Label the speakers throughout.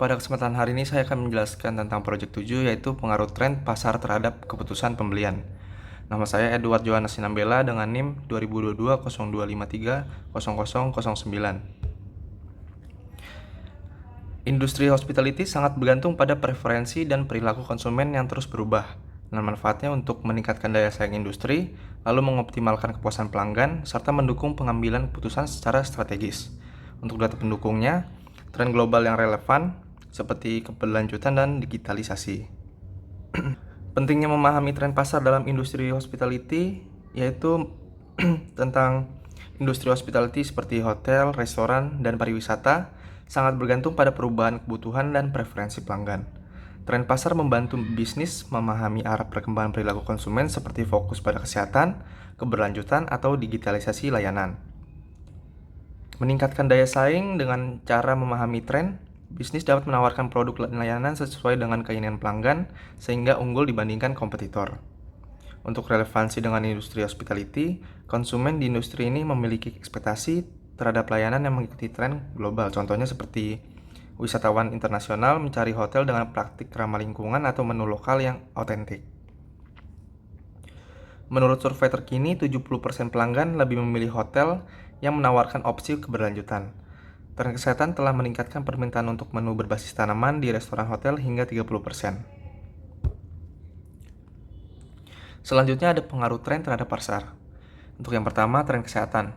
Speaker 1: Pada kesempatan hari ini saya akan menjelaskan tentang Project 7 yaitu pengaruh tren pasar terhadap keputusan pembelian. Nama saya Edward Johannes Sinambela dengan NIM 2022-0253-0009. Industri hospitality sangat bergantung pada preferensi dan perilaku konsumen yang terus berubah, dan manfaatnya untuk meningkatkan daya saing industri, lalu mengoptimalkan kepuasan pelanggan, serta mendukung pengambilan keputusan secara strategis. Untuk data pendukungnya, tren global yang relevan, seperti keberlanjutan dan digitalisasi. Pentingnya memahami tren pasar dalam industri hospitality, yaitu tentang industri hospitality seperti hotel, restoran, dan pariwisata, sangat bergantung pada perubahan kebutuhan dan preferensi pelanggan. Tren pasar membantu bisnis memahami arah perkembangan perilaku konsumen seperti fokus pada kesehatan, keberlanjutan, atau digitalisasi layanan. Meningkatkan daya saing dengan cara memahami tren, bisnis dapat menawarkan produk dan layanan sesuai dengan keinginan pelanggan sehingga unggul dibandingkan kompetitor. Untuk relevansi dengan industri hospitality, konsumen di industri ini memiliki ekspektasi terhadap layanan yang mengikuti tren global. Contohnya seperti wisatawan internasional mencari hotel dengan praktik ramah lingkungan atau menu lokal yang otentik. Menurut survei terkini, 70% pelanggan lebih memilih hotel yang menawarkan opsi keberlanjutan. Tren kesehatan telah meningkatkan permintaan untuk menu berbasis tanaman di restoran hotel hingga 30%. Selanjutnya ada pengaruh tren terhadap pasar. Untuk yang pertama, tren kesehatan.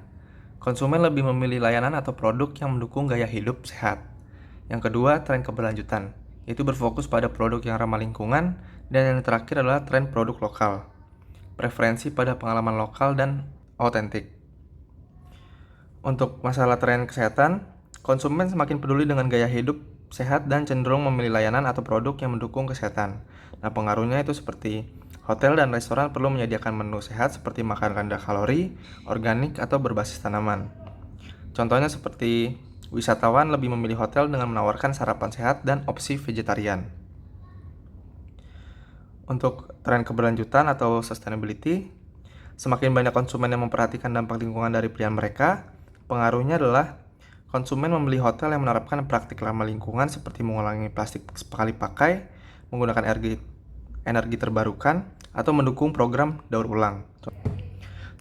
Speaker 1: Konsumen lebih memilih layanan atau produk yang mendukung gaya hidup sehat. Yang kedua, tren keberlanjutan, yaitu berfokus pada produk yang ramah lingkungan, dan yang terakhir adalah tren produk lokal. Preferensi pada pengalaman lokal dan otentik. Untuk masalah tren kesehatan, konsumen semakin peduli dengan gaya hidup sehat dan cenderung memilih layanan atau produk yang mendukung kesehatan. Nah, pengaruhnya itu seperti hotel dan restoran perlu menyediakan menu sehat seperti makan rendah kalori, organik, atau berbasis tanaman. Contohnya seperti wisatawan lebih memilih hotel dengan menawarkan sarapan sehat dan opsi vegetarian. Untuk tren keberlanjutan atau sustainability, semakin banyak konsumen yang memperhatikan dampak lingkungan dari pilihan mereka, pengaruhnya adalah konsumen membeli hotel yang menerapkan praktik ramah lingkungan seperti mengurangi plastik sekali pakai, menggunakan energi terbarukan, atau mendukung program daur ulang.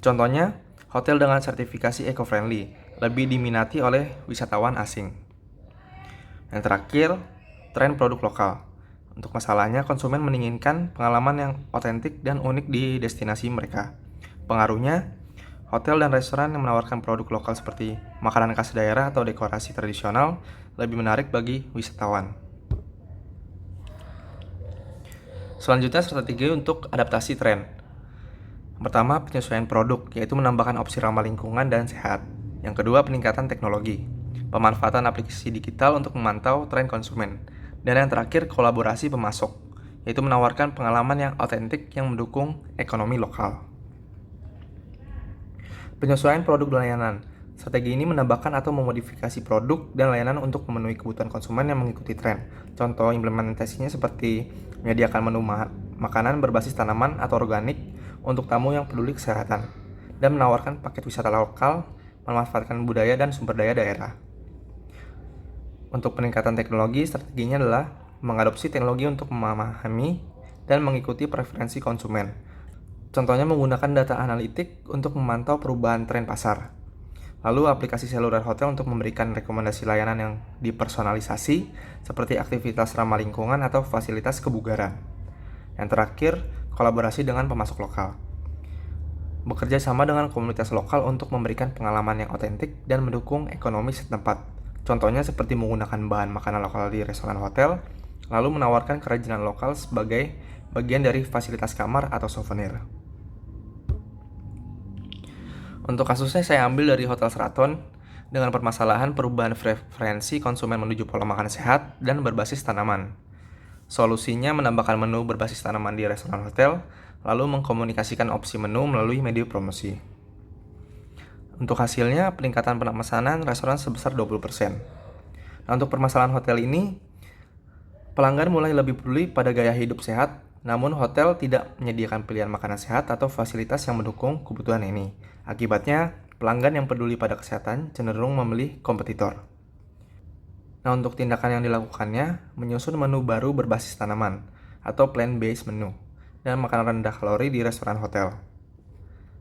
Speaker 1: Contohnya, hotel dengan sertifikasi eco-friendly lebih diminati oleh wisatawan asing. Yang terakhir, tren produk lokal. Untuk masalahnya, konsumen menginginkan pengalaman yang otentik dan unik di destinasi mereka. Pengaruhnya, hotel dan restoran yang menawarkan produk lokal seperti makanan khas daerah atau dekorasi tradisional lebih menarik bagi wisatawan. Selanjutnya, strategi untuk adaptasi tren. Pertama, penyesuaian produk, yaitu menambahkan opsi ramah lingkungan dan sehat. Yang kedua, peningkatan teknologi, pemanfaatan aplikasi digital untuk memantau tren konsumen. Dan yang terakhir, kolaborasi pemasok, yaitu menawarkan pengalaman yang otentik yang mendukung ekonomi lokal. Penyesuaian produk dan layanan. Strategi ini menambahkan atau memodifikasi produk dan layanan untuk memenuhi kebutuhan konsumen yang mengikuti tren. Contoh implementasinya seperti menyediakan menu makanan berbasis tanaman atau organik untuk tamu yang peduli kesehatan, dan menawarkan paket wisata lokal, memanfaatkan budaya dan sumber daya daerah. Untuk peningkatan teknologi, strateginya adalah mengadopsi teknologi untuk memahami dan mengikuti preferensi konsumen. Contohnya menggunakan data analitik untuk memantau perubahan tren pasar. Lalu aplikasi seluler hotel untuk memberikan rekomendasi layanan yang dipersonalisasi seperti aktivitas ramah lingkungan atau fasilitas kebugaran. Yang terakhir, kolaborasi dengan pemasok lokal. Bekerja sama dengan komunitas lokal untuk memberikan pengalaman yang otentik dan mendukung ekonomi setempat. Contohnya seperti menggunakan bahan makanan lokal di restoran hotel, lalu menawarkan kerajinan lokal sebagai bagian dari fasilitas kamar atau souvenir. Untuk kasusnya saya ambil dari Hotel Sheraton dengan permasalahan perubahan preferensi konsumen menuju pola makan sehat dan berbasis tanaman. Solusinya menambahkan menu berbasis tanaman di restoran hotel, lalu mengkomunikasikan opsi menu melalui media promosi. Untuk hasilnya, peningkatan pemesanan restoran sebesar 20%. Nah, untuk permasalahan hotel ini, pelanggan mulai lebih peduli pada gaya hidup sehat, namun hotel tidak menyediakan pilihan makanan sehat atau fasilitas yang mendukung kebutuhan ini. Akibatnya, pelanggan yang peduli pada kesehatan cenderung memilih kompetitor. Nah, untuk tindakan yang dilakukannya, menyusun menu baru berbasis tanaman atau plant-based menu dan makanan rendah kalori di restoran hotel.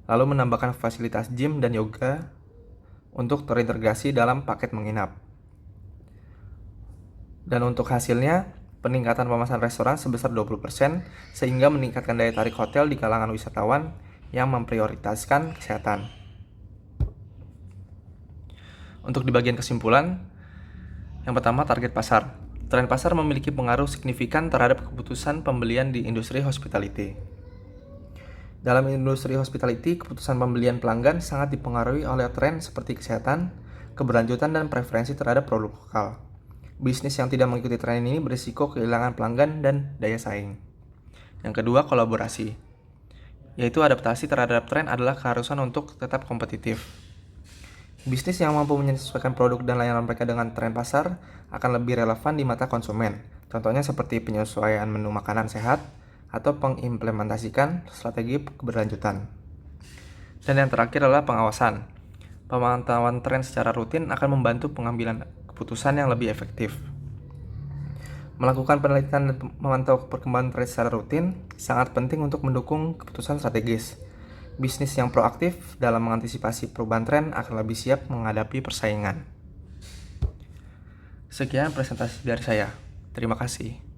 Speaker 1: Lalu menambahkan fasilitas gym dan yoga untuk terintegrasi dalam paket menginap. Dan untuk hasilnya, peningkatan pemesanan restoran sebesar 20% sehingga meningkatkan daya tarik hotel di kalangan wisatawan yang memprioritaskan kesehatan. Untuk di bagian kesimpulan, yang pertama target pasar. Tren pasar memiliki pengaruh signifikan terhadap keputusan pembelian di industri hospitality. Dalam industri hospitality, keputusan pembelian pelanggan sangat dipengaruhi oleh tren seperti kesehatan, keberlanjutan, dan preferensi terhadap produk lokal. Bisnis yang tidak mengikuti tren ini berisiko kehilangan pelanggan dan daya saing. Yang kedua, kolaborasi, yaitu adaptasi terhadap tren adalah keharusan untuk tetap kompetitif. Bisnis yang mampu menyesuaikan produk dan layanan mereka dengan tren pasar akan lebih relevan di mata konsumen. Contohnya seperti penyesuaian menu makanan sehat atau mengimplementasikan strategi keberlanjutan. Dan yang terakhir adalah pengawasan. Pemantauan tren secara rutin akan membantu pengambilan keputusan yang lebih efektif. Melakukan penelitian dan memantau perkembangan tren secara rutin sangat penting untuk mendukung keputusan strategis. Bisnis yang proaktif dalam mengantisipasi perubahan tren akan lebih siap menghadapi persaingan. Sekian presentasi dari saya. Terima kasih.